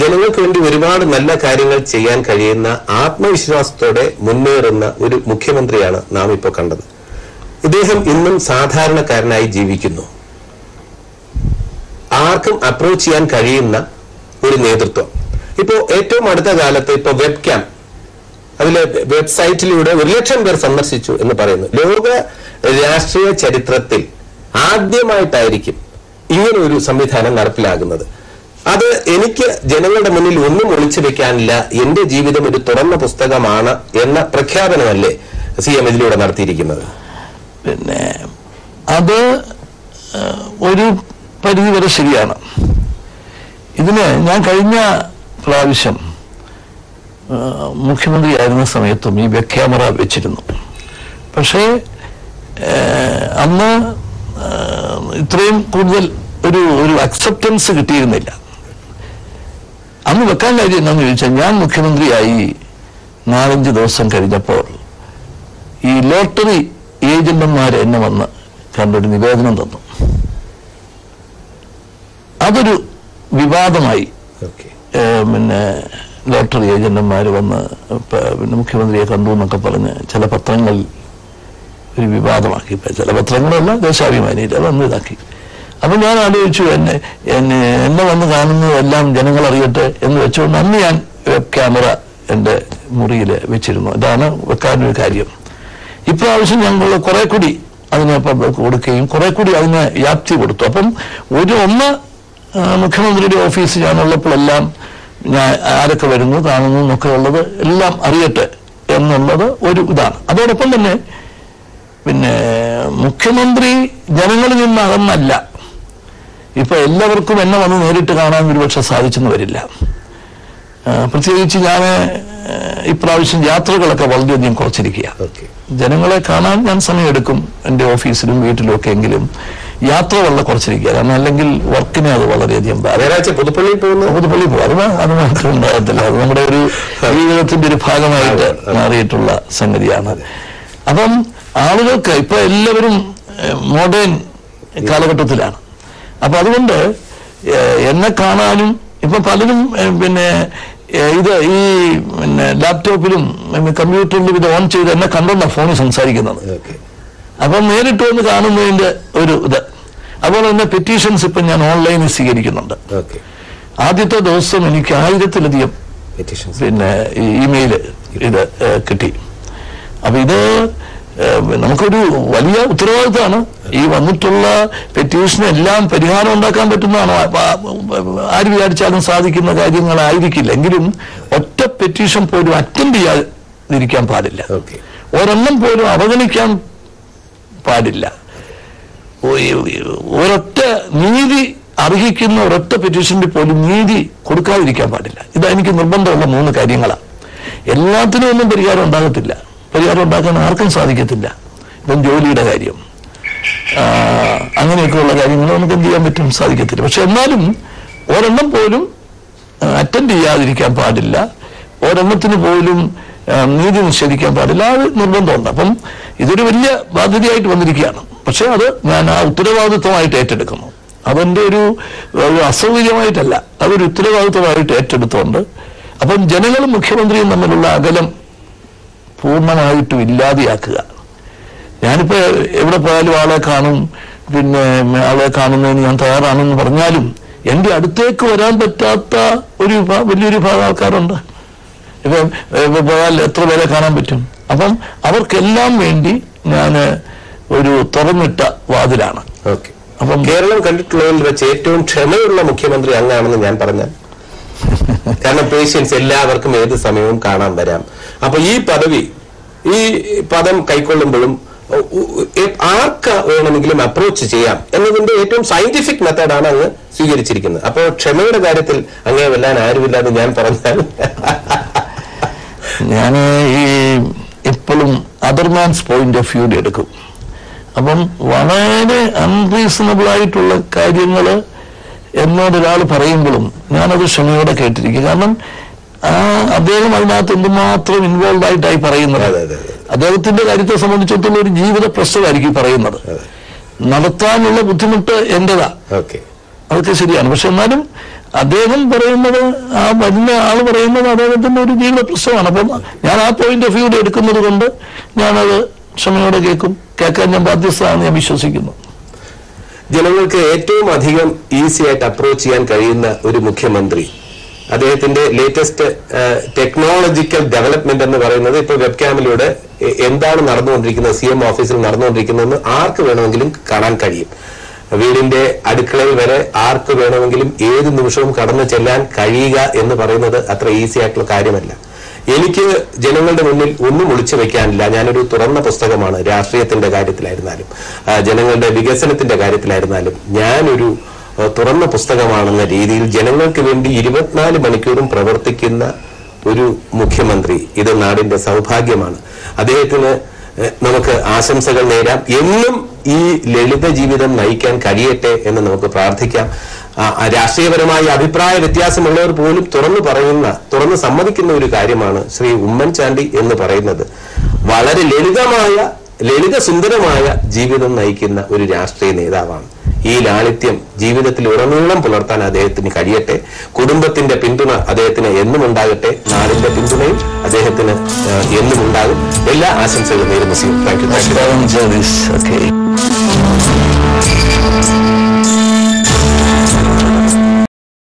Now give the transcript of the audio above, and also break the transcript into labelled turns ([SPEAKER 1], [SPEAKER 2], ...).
[SPEAKER 1] ജനങ്ങൾക്ക് വേണ്ടി ഒരുപാട് നല്ല കാര്യങ്ങൾ ചെയ്യാൻ കഴിയുന്ന ആത്മവിശ്വാസത്തോടെ മുന്നേറുന്ന ഒരു മുഖ്യമന്ത്രിയാണ് നാം ഇപ്പോൾ കണ്ടത്. ഇദ്ദേഹം ഇന്നും സാധാരണക്കാരനായി ജീവിക്കുന്നു. ആർക്കും അപ്രോച്ച് ചെയ്യാൻ കഴിയുന്ന ഒരു നേതൃത്വം. ഇപ്പോൾ ഏറ്റവും അടുത്ത കാലത്ത് ഇപ്പോൾ വെബ് ക്യാം, അതിലെ വെബ്സൈറ്റിലൂടെ 1,00,000 പേർ സന്ദർശിച്ചു എന്ന് പറയുന്നു. ലോക രാഷ്ട്രീയ ചരിത്രത്തിൽ ആദ്യമായിട്ടായിരിക്കും ഇങ്ങനെ ഒരു സംവിധാനം നടപ്പിലാകുന്നത്. അത് എനിക്ക് ജനങ്ങളുടെ മുന്നിൽ ഒന്നും ഒളിച്ചു വെക്കാനില്ല, എന്റെ ജീവിതം ഒരു തുറന്ന പുസ്തകമാണ് എന്ന പ്രഖ്യാപനമല്ലേ CM ഇതിലൂടെ നടത്തിയിരിക്കുന്നത്?
[SPEAKER 2] പിന്നെ അത് ഒരു പരിധിവരെ ശരിയാണ്. ഇതിന് ഞാൻ കഴിഞ്ഞ പ്രാവശ്യം മുഖ്യമന്ത്രിയായിരുന്ന സമയത്തും ഈ വെബ് ക്യാമറ വെച്ചിരുന്നു. പക്ഷേ അന്ന് ഇത്രയും കൂടുതൽ ഒരു അക്സെപ്റ്റൻസ് കിട്ടിയിരുന്നില്ല. അന്ന് വെക്കാൻ കാര്യം എന്താണെന്ന് ചോദിച്ചാൽ, ഞാൻ മുഖ്യമന്ത്രിയായി 4-5 ദിവസം കഴിഞ്ഞപ്പോൾ ഈ ലോട്ടറി ഏജന്റന്മാർ എന്നെ വന്ന് കണ്ടൊരു നിവേദനം തന്നു. അതൊരു വിവാദമായി. പിന്നെ ലോട്ടറി ഏജന്റന്മാർ വന്ന് പിന്നെ മുഖ്യമന്ത്രിയെ കണ്ടു എന്നൊക്കെ പറഞ്ഞ് ചില പത്രങ്ങളിൽ ഒരു വിവാദമാക്കി. ചില പത്രങ്ങളല്ല, ദേശാഭിമാനിയിൽ വന്ന് ഇതാക്കി. അപ്പൊ ഞാൻ ആലോചിച്ചു, എന്നെ വന്ന് കാണുന്നതെല്ലാം ജനങ്ങൾ അറിയട്ടെ എന്ന് വെച്ചുകൊണ്ട് അന്ന് ഞാൻ വെബ് ക്യാമറ എൻ്റെ മുറിയിൽ വെച്ചിരുന്നു. ഇതാണ് വെക്കാനൊരു കാര്യം. ഇപ്രാവശ്യം ഞങ്ങൾ കുറെ കൂടി അതിനെ കൊടുക്കുകയും കുറെ കൂടി അതിന് വ്യാപ്തി കൊടുത്തു. അപ്പം ഒന്ന് മുഖ്യമന്ത്രിയുടെ ഓഫീസ് ഞാനുള്ളപ്പോഴെല്ലാം ഞാൻ ആരൊക്കെ വരുന്നു കാണുന്നു എന്നൊക്കെ ഉള്ളത് എല്ലാം അറിയട്ടെ എന്നുള്ളത് ഒരു ഇതാണ്. അതോടൊപ്പം തന്നെ പിന്നെ മുഖ്യമന്ത്രി ജനങ്ങളിൽ നിന്ന് അകന്നല്ല. ഇപ്പൊ എല്ലാവർക്കും എന്നെ വന്ന് നേരിട്ട് കാണാൻ ഒരുപക്ഷെ സാധിച്ചെന്ന് വരില്ല. പ്രത്യേകിച്ച് ഞാൻ ഇപ്രാവശ്യം യാത്രകളൊക്കെ വളരെയധികം കുറച്ചിരിക്കുക. ജനങ്ങളെ കാണാൻ ഞാൻ സമയമെടുക്കും, എൻ്റെ ഓഫീസിലും വീട്ടിലും ഒക്കെ എങ്കിലും യാത്ര വളരെ കുറച്ചിരിക്കുക. കാരണം അല്ലെങ്കിൽ വർക്കിനെ അത് വളരെയധികം പുതുപ്പള്ളി പോകും. അത് മാത്രം ഉണ്ടാകത്തില്ല. അത് നമ്മുടെ ഒരു ജീവിതത്തിന്റെ ഒരു ഭാഗമായിട്ട് മാറിയിട്ടുള്ള സംഗതിയാണ്. അപ്പം ആളുകൾക്ക് ഇപ്പൊ എല്ലാവരും മോഡേൺ കാലഘട്ടത്തിലാണ്. അപ്പൊ അതുകൊണ്ട് എന്നെ കാണാനും ഇപ്പൊ പലരും പിന്നെ ഈ ലാപ്ടോപ്പിലും കമ്പ്യൂട്ടറിലും ഇത് ഓൺ ചെയ്ത് എന്നെ കണ്ടോണ്ടാ ഫോണിൽ സംസാരിക്കുന്നത്. അപ്പം നേരിട്ട് വന്ന് കാണുന്നതിന്റെ ഒരു ഇത്. അതുപോലെ തന്നെ പെറ്റീഷൻസ് ഇപ്പൊ ഞാൻ ഓൺലൈനിൽ സ്വീകരിക്കുന്നുണ്ട്. ആദ്യത്തെ ദിവസം എനിക്ക് 1000-ലധികം പിന്നെ ഇമെയിൽ ഇത് കിട്ടി. അപ്പൊ ഇത് നമുക്കൊരു വലിയ ഉത്തരവാദിത്തമാണ്. ഈ വന്നിട്ടുള്ള പെറ്റീഷനെല്ലാം പരിഹാരം ഉണ്ടാക്കാൻ പറ്റുന്നതാണോ? ആര് വിചാരിച്ചാലും സാധിക്കുന്ന കാര്യങ്ങളായിരിക്കില്ല. എങ്കിലും ഒറ്റ പെറ്റീഷൻ പോലും അറ്റൻഡ് ചെയ്യാതിരിക്കാൻ പാടില്ല. ഒരെണ്ണം പോലും അവഗണിക്കാൻ പാടില്ല. ഒരൊറ്റ നീതി അർഹിക്കുന്ന ഒരൊറ്റ പെറ്റീഷനിൽ പോലും നീതി കൊടുക്കാതിരിക്കാൻ പാടില്ല. ഇതെനിക്ക് നിർബന്ധമുള്ള 3 കാര്യങ്ങളാണ്. എല്ലാത്തിനും ഒന്നും പരിഹാരം ഉണ്ടാകത്തില്ല. പരിഹാരം ഉണ്ടാക്കാൻ ആർക്കും സാധിക്കത്തില്ല. ഇപ്പം ജോലിയുടെ കാര്യം, അങ്ങനെയൊക്കെയുള്ള കാര്യങ്ങൾ നമുക്ക് എന്ത് ചെയ്യാൻ പറ്റും? സാധിക്കത്തില്ല. പക്ഷെ എന്നാലും ഒരെണ്ണം പോലും അറ്റൻഡ് ചെയ്യാതിരിക്കാൻ പാടില്ല. ഒരെണ്ണത്തിന് പോലും നീതി നിഷേധിക്കാൻ പാടില്ല. അത് നിർബന്ധമുണ്ട്. അപ്പം ഇതൊരു വലിയ ബാധ്യതയായിട്ട് വന്നിരിക്കുകയാണ്. പക്ഷെ അത് ഞാൻ ആ ഉത്തരവാദിത്വമായിട്ട് ഏറ്റെടുക്കുന്നു. അതെന്റെ ഒരു അസൗകര്യമായിട്ടല്ല, അതൊരു ഉത്തരവാദിത്വമായിട്ട് ഏറ്റെടുത്തുകൊണ്ട് അപ്പം ജനങ്ങളും മുഖ്യമന്ത്രിയും തമ്മിലുള്ള അകലം പൂർണ്ണമായിട്ടും ഇല്ലാതെയാക്കുക. ഞാനിപ്പോ എവിടെ പോയാലും ആളെ കാണും, പിന്നെ ആളെ കാണുന്നതിന് ഞാൻ തയ്യാറാണെന്ന് പറഞ്ഞാലും എന്റെ അടുത്തേക്ക് വരാൻ പറ്റാത്ത ഒരു വലിയൊരു ഭാഗം ആൾക്കാരുണ്ട്. ഇപ്പൊ പോയാൽ എത്ര പേരെ കാണാൻ പറ്റും? അപ്പം അവർക്കെല്ലാം വേണ്ടി ഞാൻ ഒരു തുറന്നിട്ട വാതിലാണ്.
[SPEAKER 1] അപ്പം കേരളം കണ്ടിട്ടുള്ളതിൽ വെച്ച് ഏറ്റവും ക്ഷമയുള്ള മുഖ്യമന്ത്രി അങ്ങാണെന്ന് ഞാൻ പറഞ്ഞാൽ, കാരണം പേഷ്യൻസ് എല്ലാവർക്കും ഏത് സമയവും കാണാൻ വരാം. അപ്പൊ ഈ പദം കൈക്കൊള്ളുമ്പോഴും ആർക്ക് വേണമെങ്കിലും അപ്രോച്ച് ചെയ്യാം എന്നതിന്റെ ഏറ്റവും സയന്റിഫിക് മെത്തേഡാണ് അങ്ങ് സ്വീകരിച്ചിരിക്കുന്നത്. അപ്പോൾ ക്ഷമയുടെ കാര്യത്തിൽ അങ്ങേ വെല്ലാൻ ആരുമില്ലാതെ ഞാൻ പറഞ്ഞാൽ
[SPEAKER 2] ഞാൻ ഈ എപ്പോഴും അതർമാൻസ് പോയിന്റ് ഓഫ് വ്യൂ എടുക്കും. അപ്പം വളരെ അൺറീസണബിൾ ആയിട്ടുള്ള കാര്യങ്ങൾ എന്നോടൊരാൾ പറയുമ്പോഴും ഞാനത് ക്ഷമയോടെ കേട്ടിരിക്കും. കാരണം അദ്ദേഹം അതിനകത്ത് എന്തുമാത്രം ഇൻവോൾവ് ആയിട്ടായി പറയുന്നത്. അദ്ദേഹത്തിന്റെ കാര്യത്തെ സംബന്ധിച്ചിടത്തോളം ഒരു ജീവിത പ്രശ്നമായിരിക്കും പറയുന്നത്. നടത്താനുള്ള ബുദ്ധിമുട്ട് എന്റേതാ, അതൊക്കെ ശരിയാണ്. പക്ഷെ എന്നാലും അദ്ദേഹം പറയുന്നത്, ആ വരുന്ന ആൾ പറയുന്നത് അദ്ദേഹത്തിന്റെ ഒരു ജീവിത പ്രശ്നമാണ്. അപ്പം ഞാൻ ആ പോയിന്റ് ഓഫ് വ്യൂ എടുക്കുന്നത് കൊണ്ട് ഞാനത് ക്ഷമയോടെ കേൾക്കാൻ ഞാൻ ബാധ്യസ്ഥനാണെന്ന് ഞാൻ വിശ്വസിക്കുന്നു.
[SPEAKER 1] ജനങ്ങൾക്ക് ഏറ്റവും അധികം ഈസി ആയിട്ട് അപ്രോച്ച് ചെയ്യാൻ കഴിയുന്ന ഒരു മുഖ്യമന്ത്രി, അദ്ദേഹത്തിന്റെ ലേറ്റസ്റ്റ് ടെക്നോളജിക്കൽ ഡെവലപ്മെന്റ് എന്ന് പറയുന്നത് ഇപ്പൊ വെബ് ക്യാമിലൂടെ എന്താണ് നടന്നുകൊണ്ടിരിക്കുന്നത്, CM ഓഫീസിൽ നടന്നുകൊണ്ടിരിക്കുന്നതെന്ന് ആർക്ക് വേണമെങ്കിലും കാണാൻ കഴിയും. വീടിന്റെ അടുക്കളയിൽ വരെ ആർക്ക് വേണമെങ്കിലും ഏത് നിമിഷവും കടന്നു ചെല്ലാൻ കഴിയുക എന്ന് പറയുന്നത് അത്ര ഈസി ആയിട്ടുള്ള കാര്യമല്ല. എനിക്ക് ജനങ്ങളുടെ മുന്നിൽ ഒന്നും ഒളിച്ചു വെക്കാനില്ല. ഞാനൊരു തുറന്ന പുസ്തകമാണ്. രാഷ്ട്രീയത്തിന്റെ കാര്യത്തിലായിരുന്നാലും ജനങ്ങളുടെ വികസനത്തിന്റെ കാര്യത്തിലായിരുന്നാലും ഞാനൊരു തുറന്ന പുസ്തകമാണെന്ന രീതിയിൽ ജനങ്ങൾക്ക് വേണ്ടി 24 മണിക്കൂറും പ്രവർത്തിക്കുന്ന ഒരു മുഖ്യമന്ത്രി, ഇത് നാടിന്റെ സൗഭാഗ്യമാണ്. അദ്ദേഹത്തിന് നമുക്ക് ആശംസകൾ നേരാം. എന്നും ഈ ലളിത ജീവിതം നയിക്കാൻ കഴിയട്ടെ എന്ന് നമുക്ക് പ്രാർത്ഥിക്കാം. രാഷ്ട്രീയപരമായ അഭിപ്രായ വ്യത്യാസമുള്ളവർ പോലും തുറന്നു സമ്മതിക്കുന്ന ഒരു കാര്യമാണ് ശ്രീ ഉമ്മൻചാണ്ടി എന്ന് പറയുന്നത്. വളരെ ലളിത സുന്ദരമായ ജീവിതം നയിക്കുന്ന ഒരു രാഷ്ട്രീയ നേതാവാണ്. ഈ ലാളിത്യം ജീവിതത്തിൽ ഉടനീളം പുലർത്താൻ അദ്ദേഹത്തിന് കഴിയട്ടെ. കുടുംബത്തിന്റെ പിന്തുണ അദ്ദേഹത്തിന് എന്നും ഉണ്ടാകട്ടെ. നാടിന്റെ പിന്തുണയും അദ്ദേഹത്തിന് എന്നും ഉണ്ടാകും. എല്ലാ ആശംസകളും നേരുന്നു. Thank you.